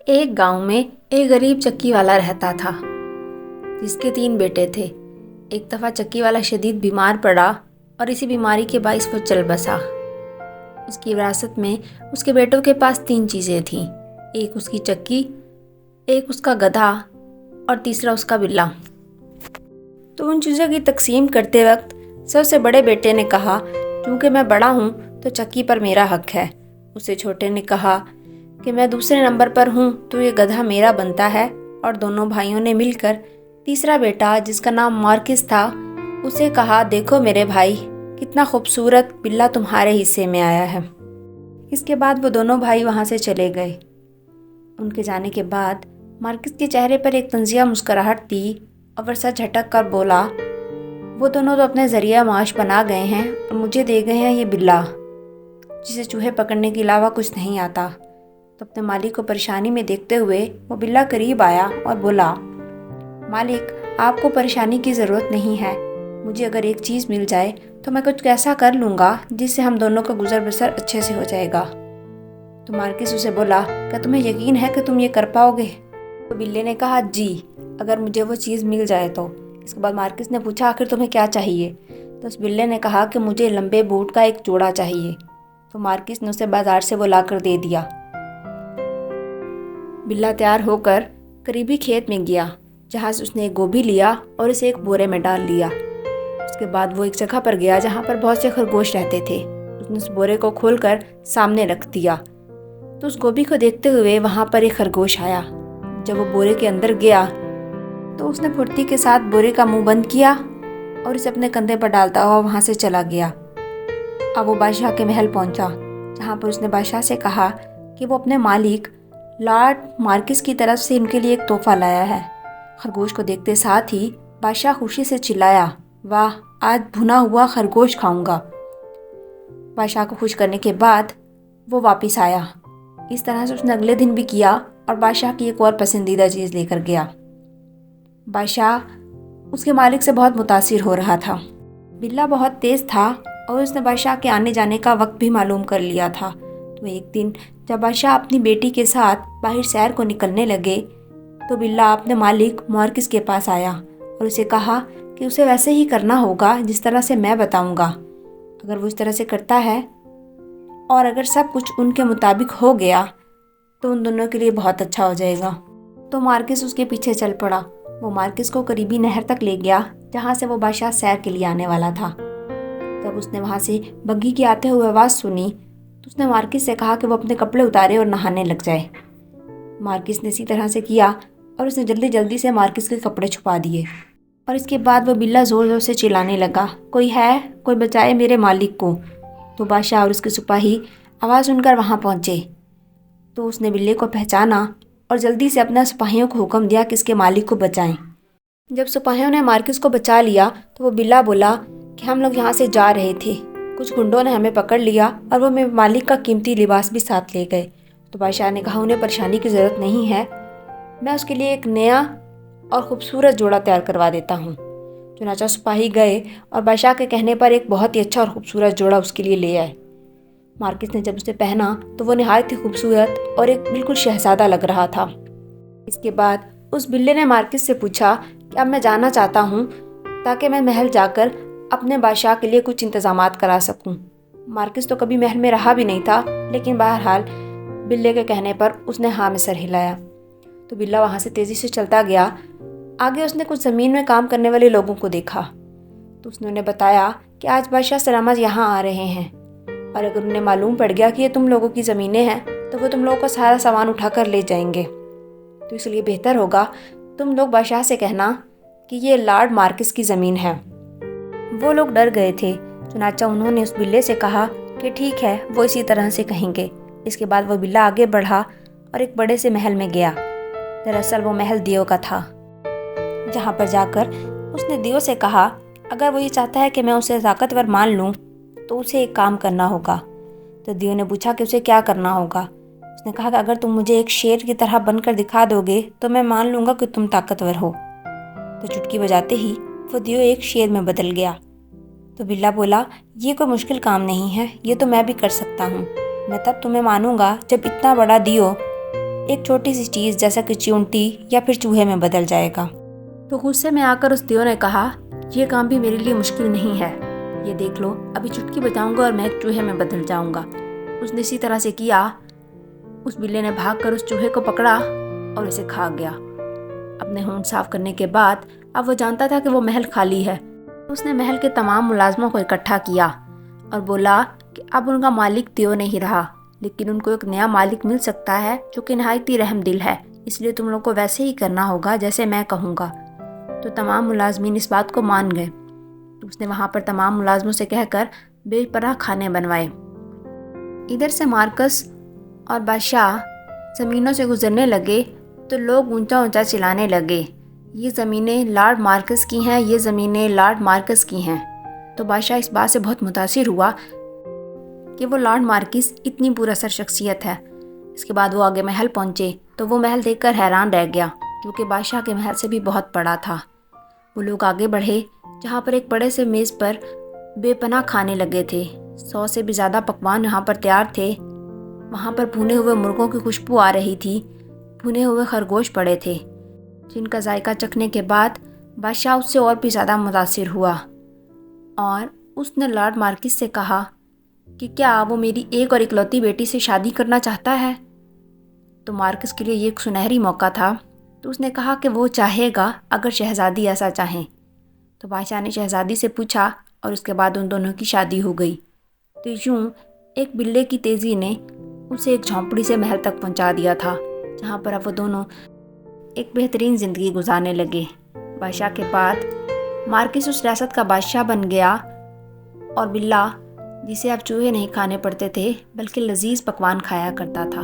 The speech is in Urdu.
ایک گاؤں میں ایک غریب چکی والا رہتا تھا جس کے 3 بیٹے تھے۔ ایک دفعہ چکی والا شدید بیمار پڑا اور اسی بیماری کے باعث وہ چل بسا۔ اس کی وراثت میں اس کے بیٹوں کے پاس 3 چیزیں تھیں، ایک اس کی چکی، ایک اس کا گدھا اور تیسرا اس کا بلا۔ تو ان چیزوں کی تقسیم کرتے وقت سب سے بڑے بیٹے نے کہا، چونکہ میں بڑا ہوں تو چکی پر میرا حق ہے۔ اس سے چھوٹے نے کہا کہ میں دوسرے نمبر پر ہوں تو یہ گدھا میرا بنتا ہے، اور دونوں بھائیوں نے مل کر تیسرا بیٹا جس کا نام مارکس تھا اسے کہا، دیکھو میرے بھائی، کتنا خوبصورت بلا تمہارے حصے میں آیا ہے۔ اس کے بعد وہ دونوں بھائی وہاں سے چلے گئے۔ ان کے جانے کے بعد مارکس کے چہرے پر ایک طنزیہ مسکراہٹ تھی اور وہ سر جھٹک کر بولا، وہ دونوں تو اپنے ذریعہ معاش بنا گئے ہیں اور مجھے دے گئے ہیں یہ بلا جسے چوہے پکڑنے کے علاوہ کچھ نہیں آتا۔ تو اپنے مالک کو پریشانی میں دیکھتے ہوئے وہ بلا قریب آیا اور بولا، مالک، آپ کو پریشانی کی ضرورت نہیں ہے، مجھے اگر ایک چیز مل جائے تو میں کچھ ایسا کر لوں گا جس سے ہم دونوں کا گزر بسر اچھے سے ہو جائے گا۔ تو مارکس اسے بولا، کیا تمہیں یقین ہے کہ تم یہ کر پاؤ گے؟ تو بلے نے کہا، جی، اگر مجھے وہ چیز مل جائے تو۔ اس کے بعد مارکس نے پوچھا، آخر تمہیں کیا چاہیے؟ تو اس بلے نے کہا کہ مجھے لمبے بوٹ کا ایک جوڑا چاہیے۔ تو مارکس نے اسے بازار سے وہ لا کر دے دیا۔ بلا تیار ہو کر قریبی کھیت میں گیا جہاں سے اس نے ایک گوبھی لیا اور اسے ایک بورے میں ڈال لیا۔ اس کے بعد وہ ایک جگہ پر گیا جہاں پر بہت سے خرگوش رہتے تھے۔ اس نے اس بورے کو کھول کر سامنے رکھ دیا تو اس گوبھی کو دیکھتے ہوئے وہاں پر ایک خرگوش آیا۔ جب وہ بورے کے اندر گیا تو اس نے پھرتی کے ساتھ بورے کا منہ بند کیا اور اسے اپنے کندھے پر ڈالتا ہوا وہاں سے چلا گیا۔ اب وہ بادشاہ کے محل پہنچا جہاں پر اس نے بادشاہ سے کہا کہ وہ اپنے مالک لارڈ مارکس کی طرف سے ان کے لیے ایک تحفہ لایا ہے۔ خرگوش کو دیکھتے ساتھ ہی بادشاہ خوشی سے چلایا، واہ، آج بھنا ہوا خرگوش کھاؤں گا۔ بادشاہ کو خوش کرنے کے بعد وہ واپس آیا۔ اس طرح سے اس نے اگلے دن بھی کیا اور بادشاہ کی ایک اور پسندیدہ چیز لے کر گیا۔ بادشاہ اس کے مالک سے بہت متاثر ہو رہا تھا۔ بلا بہت تیز تھا اور اس نے بادشاہ کے آنے جانے کا وقت بھی معلوم کر لیا تھا۔ تو ایک دن جب بادشاہ اپنی بیٹی کے ساتھ باہر سیر کو نکلنے لگے تو بلا اپنے مالک مارکس کے پاس آیا اور اسے کہا کہ اسے ویسے ہی کرنا ہوگا جس طرح سے میں بتاؤں گا۔ اگر وہ اس طرح سے کرتا ہے اور اگر سب کچھ ان کے مطابق ہو گیا تو ان دونوں کے لیے بہت اچھا ہو جائے گا۔ تو مارکس اس کے پیچھے چل پڑا۔ وہ مارکس کو قریبی نہر تک لے گیا جہاں سے وہ بادشاہ سیر کے لیے آنے والا تھا۔ جب اس نے وہاں سے بگھی کی آتے ہوئے آواز سنی تو اس نے مارکس سے کہا کہ وہ اپنے کپڑے اتارے اور نہانے لگ جائے۔ مارکس نے اسی طرح سے کیا اور اس نے جلدی جلدی سے مارکس کے کپڑے چھپا دیے، اور اس کے بعد وہ بلا زور زور سے چلانے لگا، کوئی ہے، کوئی بچائے میرے مالک کو۔ تو بادشاہ اور اس کے سپاہی آواز سن کر وہاں پہنچے تو اس نے بلے کو پہچانا اور جلدی سے اپنے سپاہیوں کو حکم دیا کہ اس کے مالک کو بچائیں۔ جب سپاہیوں نے مارکس کو بچا لیا تو وہ بلا بولا کہ ہم لوگ یہاں سے جا رہے تھے، کچھ گنڈوں نے ہمیں پکڑ لیا اور وہ میرے مالک کا قیمتی لباس بھی ساتھ لے گئے۔ تو بادشاہ نے کہا، انہیں پریشانی کی ضرورت نہیں ہے، میں اس کے لیے ایک نیا اور خوبصورت جوڑا تیار کروا دیتا ہوں۔ چنانچہ سپاہی گئے اور بادشاہ کے کہنے پر ایک بہت ہی اچھا اور خوبصورت جوڑا اس کے لیے لے آئے۔ مارکس نے جب اسے پہنا تو وہ نہایت ہی خوبصورت اور ایک بالکل شہزادہ لگ رہا تھا۔ اس کے بعد اس بلے نے مارکس سے پوچھا کہ اب میں جانا چاہتا ہوں تاکہ میں محل جا کر اپنے بادشاہ کے لیے کچھ انتظامات کرا سکوں۔ مارکس تو کبھی محل میں رہا بھی نہیں تھا، لیکن بہرحال بلے کے کہنے پر اس نے ہاں میں سر ہلایا۔ تو بلا وہاں سے تیزی سے چلتا گیا۔ آگے اس نے کچھ زمین میں کام کرنے والے لوگوں کو دیکھا تو اس نے انہیں بتایا کہ آج بادشاہ سلامت یہاں آ رہے ہیں، اور اگر انہیں معلوم پڑ گیا کہ یہ تم لوگوں کی زمینیں ہیں تو وہ تم لوگوں کا سارا سامان اٹھا کر لے جائیں گے۔ تو اس لیے بہتر ہوگا تم لوگ بادشاہ سے کہنا کہ یہ لارڈ مارکس کی زمین ہے۔ وہ لوگ ڈر گئے تھے، چنانچہ انہوں نے اس بلے سے کہا کہ ٹھیک ہے، وہ اسی طرح سے کہیں گے۔ اس کے بعد وہ بلا آگے بڑھا اور ایک بڑے سے محل میں گیا۔ دراصل وہ محل دیو کا تھا، جہاں پر جا کر اس نے دیو سے کہا اگر وہ یہ چاہتا ہے کہ میں اسے طاقتور مان لوں تو اسے ایک کام کرنا ہوگا۔ تو دیو نے پوچھا کہ اسے کیا کرنا ہوگا؟ اس نے کہا کہ اگر تم مجھے ایک شیر کی طرح بن کر دکھا دو گے تو میں مان لوں گا کہ تم طاقتور ہو۔ تو چٹکی بجاتے ہی وہ دیو ایک شیر میں بدل گیا۔ تو بلا بولا، یہ کوئی مشکل کام نہیں ہے، یہ تو میں بھی کر سکتا ہوں، میں تب تمہیں مانوں گا جب اتنا بڑا دیو ایک چھوٹی سی چیز جیسا کہ چیونٹی یا پھر چوہے میں بدل جائے گا۔ تو غصے میں آ کر اس دیو نے کہا، یہ کام بھی میرے لیے مشکل نہیں ہے، یہ دیکھ لو، ابھی چٹکی بجاؤں گا اور میں ایک چوہے میں بدل جاؤں گا۔ اس نے اسی طرح سے کیا۔ اس بلے نے بھاگ کر اس چوہے کو پکڑا اور اسے کھا گیا۔ اپنے ہونٹ صاف کرنے کے بعد اب وہ جانتا تھا کہ وہ محل خالی ہے۔ اس نے محل کے تمام ملازموں کو اکٹھا کیا اور بولا کہ اب ان کا مالک دیو نہیں رہا، لیکن ان کو ایک نیا مالک مل سکتا ہے جو کہ نہایت ہی رحم دل ہے، اس لیے تم لوگ کو ویسے ہی کرنا ہوگا جیسے میں کہوں گا۔ تو تمام ملازمین اس بات کو مان گئے۔ اس نے وہاں پر تمام ملازموں سے کہہ کر بے پناہ کھانے بنوائے۔ ادھر سے مارکس اور بادشاہ زمینوں سے گزرنے لگے تو لوگ اونچا اونچا چلانے لگے، یہ زمینیں لارڈ مارکس کی ہیں، یہ زمینیں لارڈ مارکس کی ہیں۔ تو بادشاہ اس بات سے بہت متاثر ہوا کہ وہ لارڈ مارکس اتنی پورا سر شخصیت ہے۔ اس کے بعد وہ آگے محل پہنچے تو وہ محل دیکھ کر حیران رہ گیا، کیونکہ بادشاہ کے محل سے بھی بہت بڑا تھا۔ وہ لوگ آگے بڑھے جہاں پر ایک بڑے سے میز پر بے پناہ کھانے لگے تھے۔ 100 سے بھی زیادہ پکوان یہاں پر تیار تھے۔ وہاں پر بھونے ہوئے مرغوں کی خوشبو آ رہی تھی، بھنے ہوئے خرگوش پڑے تھے، جن کا ذائقہ چکھنے کے بعد بادشاہ اس سے اور بھی زیادہ متاثر ہوا، اور اس نے لارڈ مارکس سے کہا کہ کیا وہ میری ایک اور اکلوتی بیٹی سے شادی کرنا چاہتا ہے؟ تو مارکس کے لیے یہ ایک سنہری موقع تھا، تو اس نے کہا کہ وہ چاہے گا اگر شہزادی ایسا چاہیں۔ تو بادشاہ نے شہزادی سے پوچھا اور اس کے بعد ان دونوں کی شادی ہو گئی۔ تو یوں ایک بلے کی تیزی نے اسے ایک جھونپڑی سے محل تک پہنچا دیا تھا، جہاں پر اب وہ دونوں ایک بہترین زندگی گزارنے لگے۔ بادشاہ کے بعد مارکس اس ریاست کا بادشاہ بن گیا، اور بلا جسے اب چوہے نہیں کھانے پڑتے تھے بلکہ لذیذ پکوان کھایا کرتا تھا۔